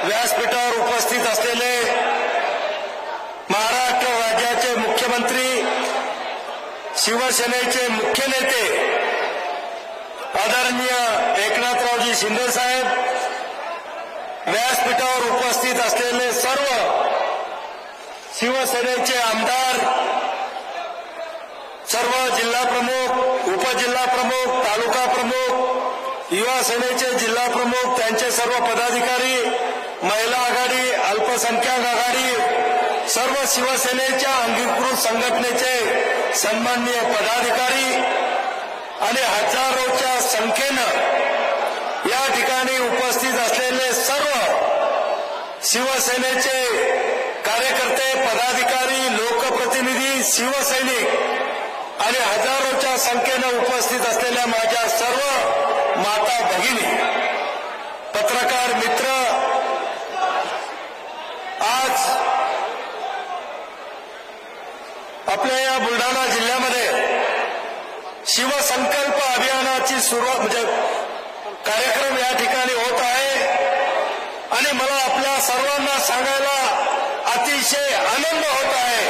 व्यासपीठावर उपस्थित असलेले महाराष्ट्र राज्याचे मुख्यमंत्री, शिवसेनेचे मुख्य नेते आदरणीय एकनाथरावजी शिंदे साहेब, व्यासपीठावर उपस्थित असलेले सर्व शिवसेनेचे आमदार, सर्व जिल्हा प्रमुख, उपजिल्हा प्रमुख, तालुका प्रमुख, युवा सेनेचे जिल्हा प्रमुख, त्यांचे सर्व पदाधिकारी, महिला आघाडी, अल्पसंख्याक आघाडी, सर्व शिवसेनेच्या अंगीकृत संघटनेचे सन्माननीय पदाधिकारी आणि हजारोच्या संख्येनं या ठिकाणी उपस्थित असलेले सर्व शिवसेनेचे कार्यकर्ते, पदाधिकारी, लोकप्रतिनिधी, शिवसैनिक आणि हजारोच्या संख्येनं उपस्थित असलेल्या माझ्या सर्व माता भगिनी, पत्रकार मित्र, आज आपल्या या बुलढाणा जिल्ह्यामध्ये शिवसंकल्प अभियानाची सुरुवात म्हणजे कार्यक्रम या ठिकाणी होत आहे आणि मला आपल्या सर्वांना सांगायला अतिशय आनंद होत आहे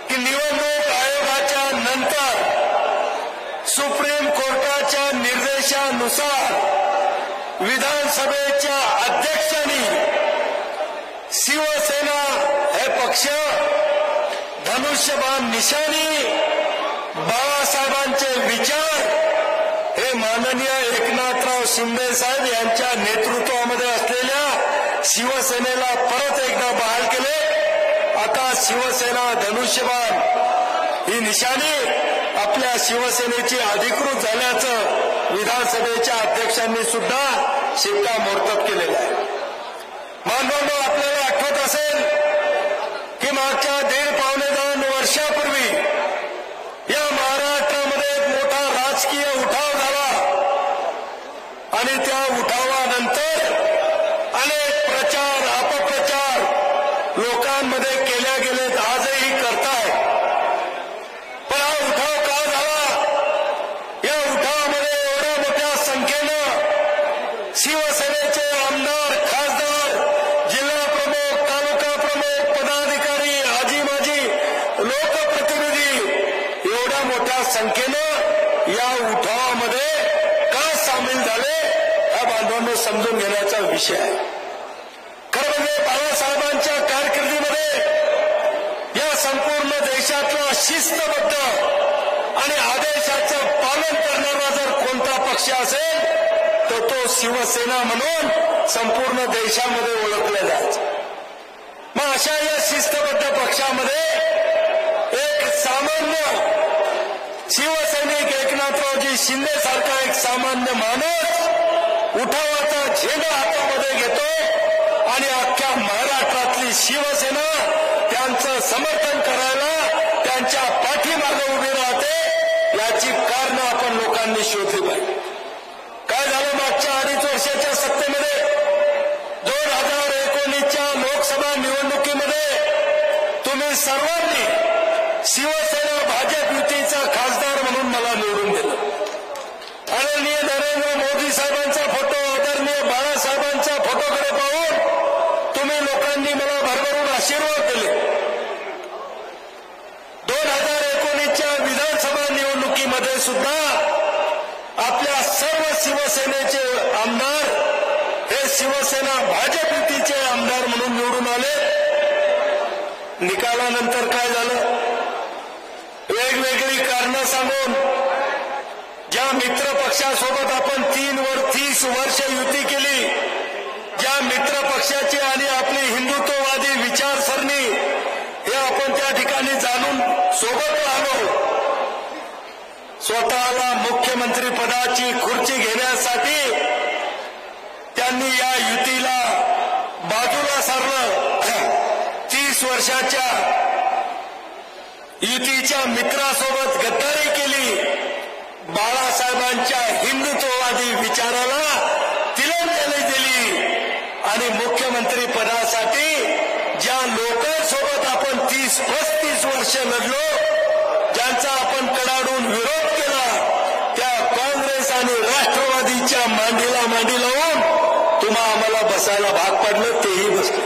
की निवडणूक आयोगाच्या नंतर सुप्रीम कोर्टाच्या निर्देशानुसार विधानसभेच्या अध्यक्षांनी शिवसेना हे पक्ष धनुष्यबाण निशाणी, बाळासाहेबांचे विचार हे माननीय एकनाथराव शिंदे साहेब यांच्या नेतृत्वामध्ये असलेल्या शिवसेनेला परत एकदा बहाल केले। आता शिवसेना धनुष्यबाण ही निशाणी आपल्या शिवसेनेची अधिकृत झाल्याचं विधानसभेच्या अध्यक्षांनी सुद्धा शिक्कामोर्तब केलेलं आहे। बांधवांनो, आपल्याला आठवत असेल की मागच्या 1.5-2 वर्षापूर्वी या महाराष्ट्रामध्ये एक मोठा राजकीय उठाव झाला आणि त्या उठावानंतर अनेक प्रचार, अपप्रचार लोकांमध्ये केल्या गेलेत, आजही करतायत। पण हा उठाव का झाला? या उठावामध्ये एवढ्या मोठ्या संख्येनं शिवसेनेचे आमदार, खासदार, जिल्हा प्रमुख, तालुका प्रमुख, पदाधिकारी, आजी-माजी, लोकप्रतिनिधी एवढ्या मोठ्या संख्येनं या उठावामध्ये का सामील झाले, हा बांधवांनो समजून घेण्याचा विषय आहे। खरं म्हणजे बाळासाहेबांच्या कारकिर्दीमध्ये या संपूर्ण देशातला शिस्तबद्ध आणि आदेशाचं पालन करणारा जर कोणता पक्ष असेल तर तो शिवसेना म्हणून संपूर्ण देशामध्ये ओळखला जायचा। मग अशा या शिस्तबद्ध पक्षामध्ये एक सामान्य शिवसैनिक एकनाथरावजी शिंदे सारखा एक सामान्य माणूस उठावाचा झेंडा हातामध्ये घेतो आणि अख्ख्या महाराष्ट्रातली शिवसेना त्यांचं समर्थन करायला त्यांच्या पाठीमागे उभी राहते। याची कारणं आपण लोकांनी शोधली पाहिजे। काय झालं मागच्या 2.5 वर्षाच्या सत्तेमध्ये? 2019च्या लोकसभा निवडणुकीमध्ये तुम्ही सर्वांनी शिवसेना भाजप युतीचा खासदार म्हणून मला निवडून दिलं। आदरणीय नरेंद्र मोदी साहेबांचा फोटो, आदरणीय बाळासाहेबांच्या फोटोकडे पाहून तुम्ही लोकांनी मला भरभरून आशीर्वाद दिले। 2019च्या विधानसभा निवडणुकीमध्ये सुद्धा आपल्या सर्व शिवसेनेचे आमदार हे शिवसेना भाजप युतीचे आमदार म्हणून निवडून आले। निकालानंतर काय झालं? वेगवेगळी कारणं सांगून ज्या मित्र पक्षासोबत आपण 30 वर्ष युती केली, ज्या मित्र पक्षाची आणि आपली हिंदुत्ववादी विचारसरणी हे आपण त्या ठिकाणी जाणून सोबत राहिलो, स्वतःला मुख्यमंत्री पदाची खुर्ची घेण्यासाठी त्यांनी या युतीला बाजूला सारलं। 30 वर्षाच्या युतीच्या मित्रासोबत गद्दारी केली, बाळासाहेबांच्या हिंदुत्ववादी विचाराला तिलांजली दिली आणि मुख्यमंत्री पदासाठी ज्या लोकांसोबत आपण 30-35 वर्ष लढलो, ज्यांचा आपण कडाडून विरोध केला, त्या काँग्रेस आणि राष्ट्रवादीच्या मांडीला मांडी लावून तुम्हा आम्हाला बसायला भाग पडलं, तेही बसले.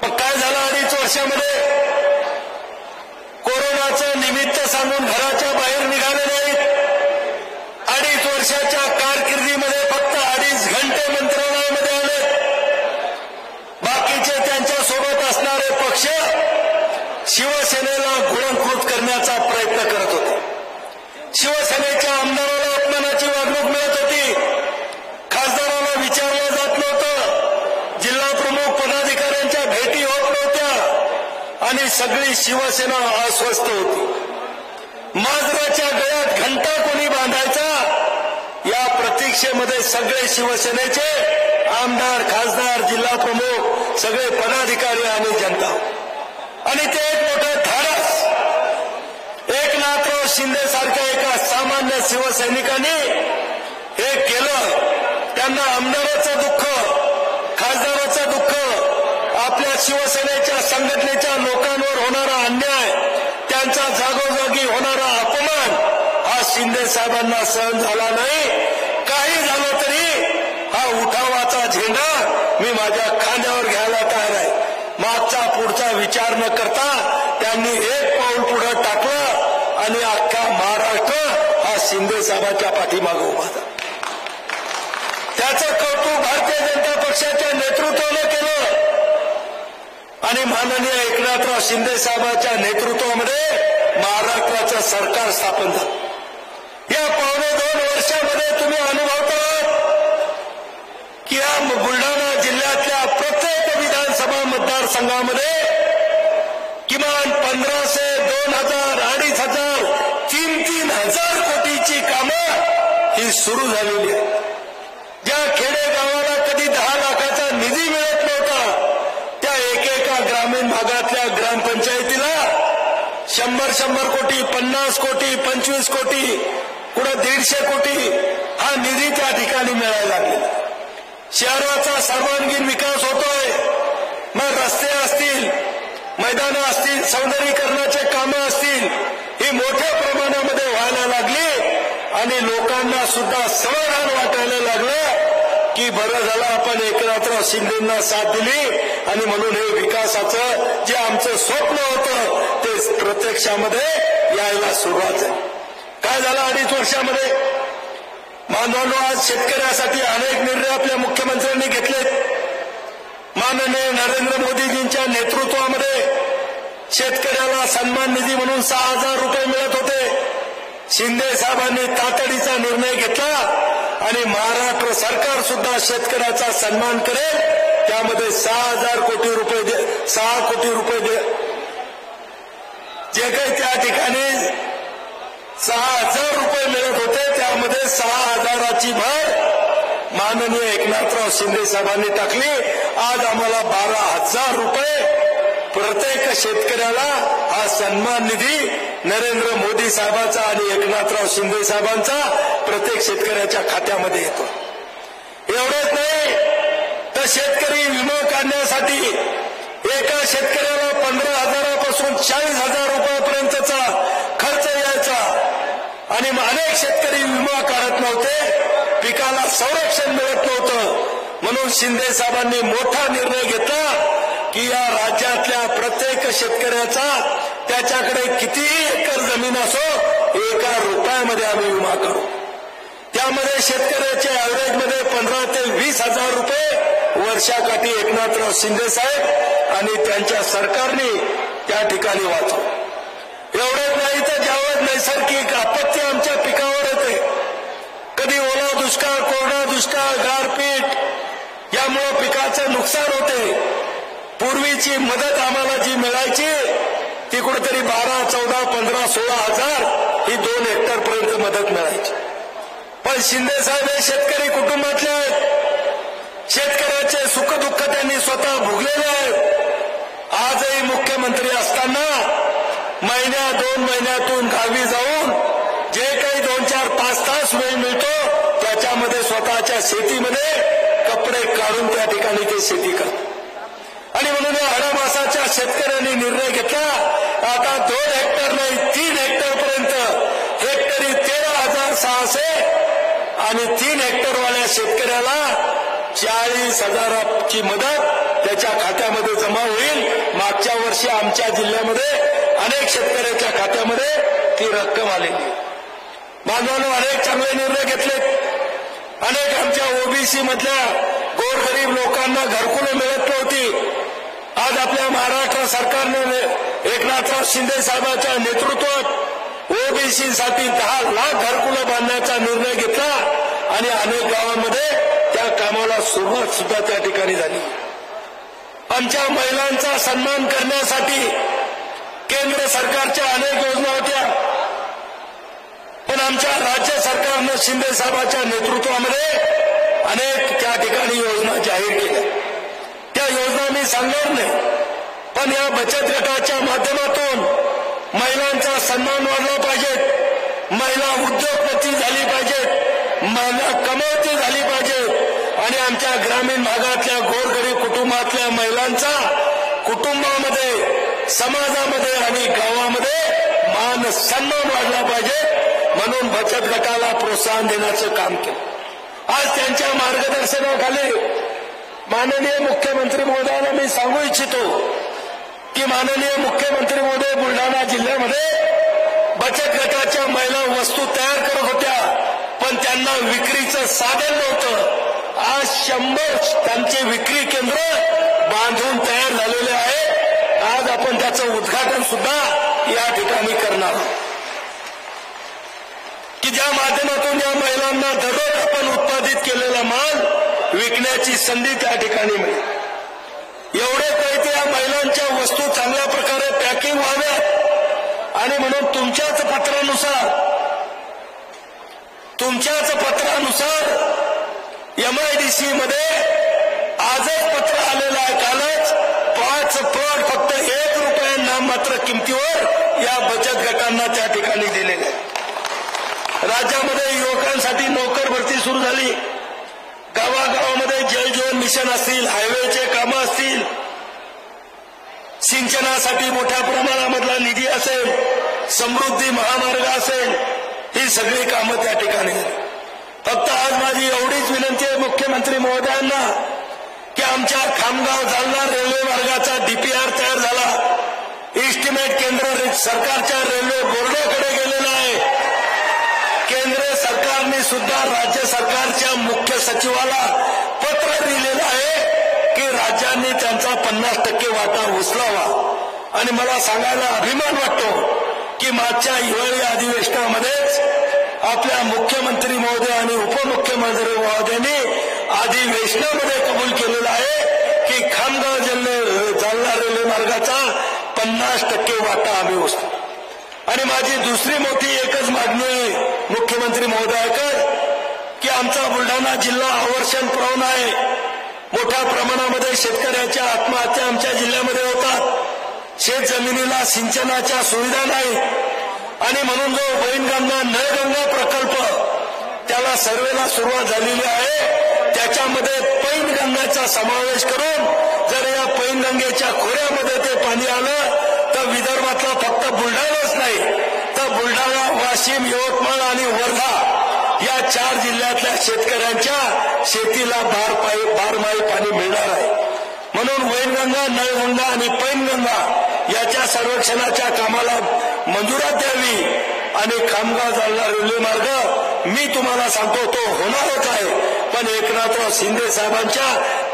मग काय झालं 2.5 वर्षामध्ये? कोरोनाचं निमित्त सांगून घराच्या बाहेर निघाले नाहीत. 2.5 वर्षाच्या कारकिर्दीमध्ये फक्त 2.5 घंटे मंत्रालयामध्ये आले. बाकीचे त्यांच्या सोबत असणारे पक्ष शिवसेनेला गुणकृत करण्याचा प्रयत्न करत होते. शिवसेनेच्या आमदाराला अपमानाची वागणूक मिळत होती. खासदाराला विचारलं जात नव्हतं. जिल्हा प्रमुख पदाधिकाऱ्यांच्या भेटी होत नव्हत्या आणि सगळी शिवसेना अस्वस्थ होती. मांजराच्या गळ्यात घंटा कोणी बांधायचा या प्रतीक्षेमध्ये सगळे शिवसेनेचे आमदार, खासदार, जिल्हा प्रमुख, सगळे पदाधिकारी आणि जनता. आणि ते एक मोठं धाडस एकनाथराव शिंदे सारख्या एका सामान्य शिवसैनिकांनी हे केलं. त्यांना आमदाराचं दुःख, खासदाराचं दुःख, आपल्या शिवसेनेच्या संघटनेच्या लोकांवर होणारा अन्याय, त्यांचा जागोजागी होणारा अपमान हा शिंदे साहेबांना सहन झाला नाही. काही झालं तरी हा उठावाचा झेंडा मी माझ्या खांद्यावर घ्यायला तयार आहे. मागचा पुढचा विचार न करता त्यांनी एक पाऊल पुढे टाकलं आणि अख्खा महाराष्ट्र हा शिंदे साहेबांच्या पाठीमागे उभा झाला. त्याचं कौतुक भारतीय जनता पक्षाच्या नेतृत्वाने केलं आणि माननीय एकनाथराव शिंदे साहेबांच्या नेतृत्वामध्ये महाराष्ट्राचं सरकार स्थापन झालं. या 2.5 वर्षामध्ये तुम्ही अनुभवता की या बुलढाणा जिल्ह्यातल्या प्रत्येक विधानसभा मतदारसंघामध्ये किमान 1500, 2000, 2500, 3,000 कोटीची कामं ही सुरू झालेली आहेत. ज्या खेडेगावाला कधी 10 लाखाचा निधी मिळत नव्हता त्या एकेका ग्रामीण भागातल्या ग्रामपंचायतीला 100 कोटी, 50 कोटी, 25 कोटी, कुठं 150 कोटी हा निधी त्या ठिकाणी मिळायला लागलेला. शहराचा सर्वांगीण विकास होतोय. मग रस्ते असतील, मैदानं असतील, सौंदर्यीकरणाचे कामं असतील, ही मोठ्या प्रमाणामध्ये व्हायला लागली आणि लोकांना सुद्धा समाधान वाटायला लागलं की बरं झालं आपण एकनाथराव शिंदेंना साथ दिली आणि म्हणून हे विकासाचं जे आमचं स्वप्न होतं ते प्रत्यक्षामध्ये यायला सुरुवात झाली. काय झालं 2.5 वर्षामध्ये? बांधवांनो, आज शेतकऱ्यासाठी अनेक निर्णय आपल्या मुख्यमंत्र्यांनी घेतलेत. माननीय नरेंद्र मोदीजींच्या नेतृत्वामध्ये शेतकऱ्याला सन्मान निधी म्हणून 6,000 रुपये मिळत होते. शिंदे साहेबांनी तातडीचा निर्णय घेतला आणि महाराष्ट्र सरकार सुद्धा शेतकऱ्याचा सन्मान करेल. त्यामध्ये 6,000 कोटी रुपये 6 कोटी रुपये जे काही त्या ठिकाणी 6,000 रुपये मिळत होते त्यामध्ये 6,000ची भर माननीय एकनाथराव शिंदे साहेबांनी टाकली. आज आम्हाला 12,000 रुपये प्रत्येक शेतकऱ्याला हा सन्मान निधी नरेंद्र मोदी साहेबांचा आणि एकनाथराव शिंदे साहेबांचा प्रत्येक शेतकऱ्याच्या खात्यामध्ये येतो. एवढंच नाही तर शेतकरी विमा काढण्यासाठी एका शेतकऱ्याला 15,000पासून 40,000 रुपयापर्यंतचा खर्च यायचा आणि अनेक शेतकरी विमा काढत नव्हते. पिकाला संरक्षण मिळत नव्हतं. म्हणून शिंदे साहेबांनी मोठा निर्णय घेतला की या राज्यातल्या प्रत्येक शेतकऱ्याचा त्याच्याकडे कितीही एकर जमीन असो 1 रुपयामध्ये आम्ही विमा काढू. त्यामध्ये शेतकऱ्याचे ॲव्हरेजमध्ये 15,000 ते 20,000 रुपये वर्षाकाठी एकनाथराव शिंदे साहेब आणि त्यांच्या सरकारने त्या ठिकाणी वाचवलं. एवढंच नाही तर ज्यावेळेस नैसर्गिक आपत्ती आमच्या पिकावर येते, कधी ओला दुष्काळ, कोरडा दुष्काळ, गारपीट यामुळे पिकाचं नुकसान होते. पूर्वीची मदत आम्हाला जी मिळायची ती कुठेतरी 12, 14, 15, 16,000 ही 2 हेक्टरपर्यंत मदत मिळायची. पण शिंदे साहेब हे शेतकरी कुटुंबातले आहेत. शेतकऱ्याचे सुखदुःख त्यांनी स्वतः भोगलेले आहेत. आजही मुख्यमंत्री असताना 2 महिन्यातून गावी जाऊन जे काही 2, 4, 5 तास वेळ मिळतो त्याच्यामध्ये स्वतःच्या शेतीमध्ये कपडे काढून त्या ठिकाणी ते शेती करतात. आणि म्हणून या आडामासाच्या शेतकऱ्यांनी निर्णय घेतला आता 2 हेक्टर नाही 3 हेक्टरपर्यंत हेक्टरी 13,600 आणि 3 हेक्टरवाल्या शेतकऱ्याला 40,000ची मदत त्याच्या खात्यामध्ये जमा होईल। मागच्या वर्षी आमच्या जिल्ह्यामध्ये अनेक शेतकऱ्याच्या खात्यामध्ये ती रक्कम आलेली। बांधवांनो, अनेक चांगले निर्णय घेतलेत। अनेक आमच्या ओबीसी मधल्या गोरगरीब लोकांना घरकुलं मिळत नव्हती। आज आपल्या महाराष्ट्र सरकारने एकनाथराव शिंदे साहेबांच्या नेतृत्वात ओबीसीसाठी 10 लाख घरकुलं बांधण्याचा निर्णय घेतला आणि अनेक गावांमध्ये त्या कामाला सुरुवात सुद्धा त्या ठिकाणी झाली। आमच्या महिलांचा सन्मान करण्यासाठी केंद्र सरकारच्या अनेक योजना होत्या, पण आमच्या राज्य सरकारनं शिंदे साहेबांच्या नेतृत्वामध्ये अनेक त्या ठिकाणी योजना जाहीर केल्या। त्या योजना मी सांगणार नाही, पण या बचत गटाच्या माध्यमातून महिलांचा सन्मान वाढला पाहिजे, महिला उद्योगपती झाली पाहिजे, महिला कमवती झाली पाहिजे आणि आमच्या ग्रामीण भागातल्या गोरगरीब कुटुंबातल्या महिलांचा कुटुंबामध्ये, समाजामध्ये आणि गावामध्ये मान सन्मान वाढला पाहिजे, म्हणून बचत गटाला प्रोत्साहन देण्याचं काम केलं। आज त्यांच्या मार्गदर्शनाखाली माननीय मुख्यमंत्री महोदयांना मी सांगू इच्छितो की माननीय मुख्यमंत्री महोदय बुलढाणा जिल्ह्यामध्ये बचत गटाच्या महिला वस्तू तयार करत होत्या, पण त्यांना विक्रीचं साधन नव्हतं। आज 100 त्यांचे विक्री केंद्र बांधून तयार झालेले आहे। आज आपण त्याचं उद्घाटन सुद्धा या ठिकाणी करणार आहोत की ज्या माध्यमातून या महिलांना दररोज आपण उत्पादित केलेला माल विकण्याची संधी त्या ठिकाणी मिळेल। एवढे काही या महिलांच्या वस्तू चांगल्या प्रकारे पॅकिंग व्हाव्यात आणि म्हणून तुमच्याच पत्रानुसार MIDC मध्ये आजच पत्र आलेलं आहे। कालच 5 प्लॉट फक्त 1 रुपया नाममात्र किमतीवर या बचत गटांना त्या ठिकाणी दिलेले आहे। राज्यामध्ये युवकांसाठी नोकर भरती सुरू झाली। गावागावामध्ये जल जीवन मिशन असतील, हायवेचे कामं असतील, सिंचनासाठी मोठ्या प्रमाणामधला निधी असेल, समृद्धी महामार्ग असेल, ही सगळी कामं त्या ठिकाणी झाली। फक्त आज माझी एवढीच विनंती आहे मुख्यमंत्री महोदयांना की आमच्या खामगाव जालना रेल्वे मार्गाचा DPR तयार झाला। इस्टिमेट केंद्र सरकारच्या रेल्वे बोर्डाकडे गेलेलं आहे। केंद्र सरकारने सुद्धा राज्य सरकारच्या मुख्य सचिवाला पत्र दिलेलं आहे की राज्यांनी त्यांचा 50% वाटा उचलावा। आणि मला सांगायला अभिमान वाटतो की मागच्या हिवाळी अधिवेशनामध्येच आपल्या मुख्यमंत्री महोदय आणि उपमुख्यमंत्री महोदयांनी अधिवेशनामध्ये कबूल केलेलं आहे की खामगाव जालना रेल्वे मार्गाचा 50% वाटा आम्ही उचलू। आणि माझी दुसरी मोठी एकच मागणी आहे मुख्यमंत्री महोदयाकडे की आमचा बुलढाणा जिल्हा अवर्षण प्रवण आहे। मोठ्या प्रमाणामध्ये शेतकऱ्याच्या आत्महत्या आमच्या जिल्ह्यामध्ये होतात। शेत जमिनीला सिंचनाच्या सुविधा नाही आणि म्हणून जो वैनगंगा नळगंगा प्रकल्प त्याला सर्वेला सुरुवात झालेली आहे, त्याच्यामध्ये पैनगंगाचा समावेश करून जर या पैनगंगेच्या खोऱ्यामध्ये ते पाणी आलं तर विदर्भातला फक्त बुलढाणाच नाही तर बुलढाणा, वाशिम, यवतमाळ आणि वर्धा या 4 जिल्ह्यातल्या शेतकऱ्यांच्या शेतीला बारमाही पाणी मिळणार आहे। म्हणून वैनगंगा, नळगंगा आणि पैनगंगा याच्या सर्वेक्षणाच्या कामाला मंजुरात द्यावी आणि खामगाव जालना रेल्वे मार्ग मी तुम्हाला सांगतो तो होणारच आहे, पण एकनाथराव शिंदे साहेबांच्या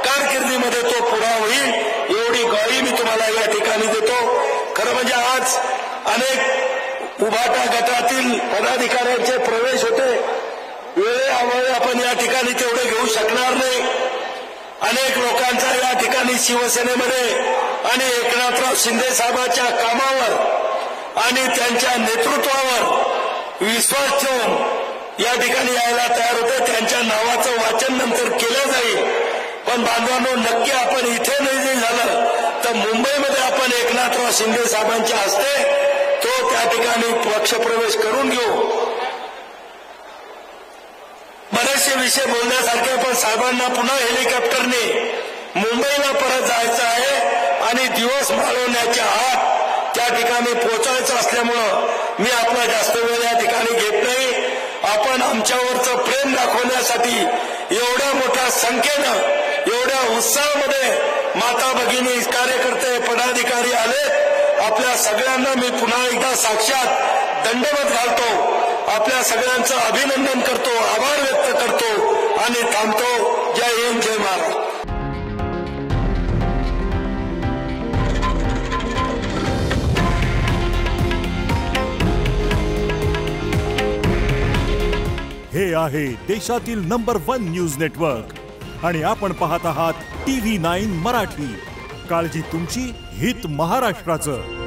कारकिर्दीमध्ये तो पुरा होईल एवढी ग्वाही मी तुम्हाला या ठिकाणी देतो। खरं म्हणजे आज अनेक उभाटा गटातील पदाधिकाऱ्यांचे प्रवेश होते, वेळेअभावी आपण या ठिकाणी तेवढे घेऊ शकणार नाही। अनेक लोकांचा या ठिकाणी शिवसेनेमध्ये आणि एकनाथराव शिंदे साहेबांच्या कामावर आणि त्यांच्या नेतृत्वावर विश्वास ठेवून या ठिकाणी यायला तयार होते। त्यांच्या नावाचं वाचन नंतर केलं जाईल, पण बांधवांनो नक्की आपण इथे नाही झालं तर मुंबईमध्ये आपण एकनाथराव शिंदे साहेबांच्या हस्ते तो त्या ठिकाणी पक्षप्रवेश करून घेऊ। बरेचसे विषय बोलण्यासारखे, पण साहेबांना पुन्हा हेलिकॉप्टरने मुंबईला परत जायचं आहे आणि दिवस माळवण्याच्या आत त्या ठिकाणी पोहोचायचं असल्यामुळं मी आपला जास्त वेळ या ठिकाणी घेत नाही आपण आमच्यावरचं प्रेम दाखवण्यासाठी एवढ्या मोठ्या संख्येनं एवढ्या उत्साहामध्ये माता भगिनी कार्यकर्ते पदाधिकारी आले। आपल्या सगळ्यांना मी पुन्हा एकदा साक्षात दंडवत घालतो, आपल्या सगळ्यांचं अभिनंदन करतो, आभार व्यक्त करतो आणि थांबतो। जय हिंद, जय महाराष्ट्र। हे आहे देशातील नंबर 1 न्यूज नेटवर्क आणि आपण पाहत आहात TV9 मराठी। काळजी तुमची, हित महाराष्ट्राचं।